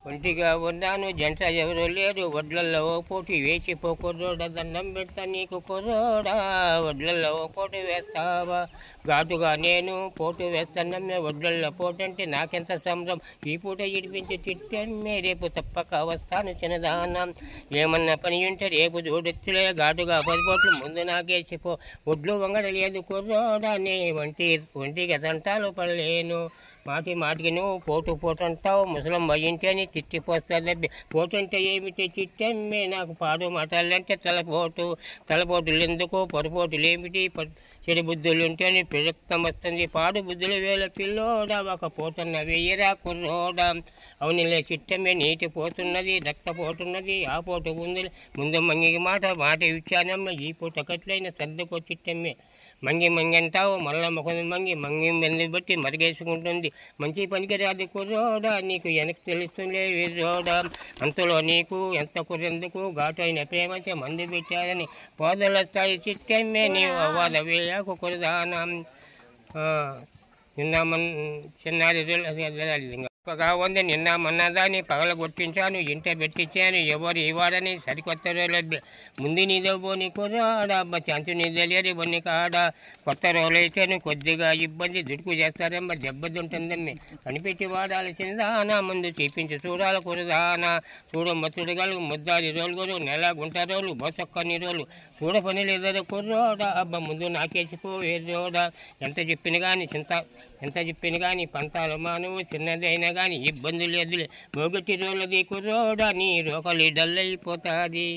ఒంటిగా ఉన్నాను జంట ఎవరు లేరు వడ్లల్లో ఓ పోటీ వేసిపోకుర్రోడా దండం పెడతా నీకు కుర్రోడా వడ్లల్లో ఓ పోటీ వేస్తావా ఘాటుగా నేను పోటు వేస్తానమ్మే వడ్లల్లో పోటంటే నాకెంత సంబరం ఈ పూట ఇడిపించి తిట్టమ్మే రేపు తప్పక వస్తాను చిన్నదానం ఏమన్నా పని ఉంటే రేపు చూడొచ్చులే ఘాటుగా 10 పోట్లు ముందు నాకేసిపో ఒడ్లు వంగడలేదు కుర్రోడా నే ఒంటిగా దంటాలు పడలేను మాటికి నువ్వు పోటు అంటావు ముసలం వయ్యింటేని తిట్టిపోస్తుంది పోటుంటే ఏమిటి చిట్టమ్మే నాకు పాడు మాటలంటే తలపోటులు ఎందుకు పొరపోటులు ఏమిటి చెడు బుద్ధులు ఉంటేని ప్రయుక్తం వస్తుంది పాడు బుద్ధులు వేల పిల్లోడా ఒక పోతన్న వెయ్యరా కుర్రోడా అవునులే చిట్టమ్మే నీటి పోతున్నది రక్తపోతున్నది ఆ పోటు ముందు మంగికి మాట ఇచ్చానమ్మ ఈ పూట కట్లైన సర్దుకో చిట్టమ్మే మంగి అంటావు మళ్ళా ముఖం మంగి బెందు బట్టి మరిగేసుకుంటుంది మంచి పనికి రాదు కుర్రోడా నీకు వెనక్కి తెలుస్తుందే వీరోడా అంతలో నీకు ఎంత కురెందుకు ఘాటు అయిన ప్రేమంటే మందు పెట్టారని పోదలొస్తాయి చిట్టమ్మే నీవు అవ్వాద వేయాకు కురదానా చిన్నారి ఉంది నిన్న మొన్నదాన్ని పగల కొట్టించాను ఇంట పెట్టించాను ఎవరు ఇవ్వడని సరికొత్త రోజులు ముందు నీదవ్వో నీ కుర్రాడా అబ్బా చంచు నీ తెలియదు బొన్ని కాడ కొత్త రోజులైతేను కొద్దిగా ఇబ్బంది దుడుకు చేస్తారమ్మ దెబ్బతుంటుందమ్మి కనిపెట్టి వాడాల్సిందానా ముందు చూపించి చూడాలి కురదానా చూడమ్మతుడుగలు ముద్దాది రోజులు నెల గుంట రోజులు బొసొక్కని రోజులు చూడ పని లేదో కుర్రోడా అబ్బా ముందు నాకేసిపోయే రోడా ఎంత చెప్పిన కానీ పంతాలు మానవు చిన్నదైనా కానీ ఇబ్బంది లేదులే మొగటి రోజులది కుర్రోడా నీ రోకలి డల్ అయిపోతుంది.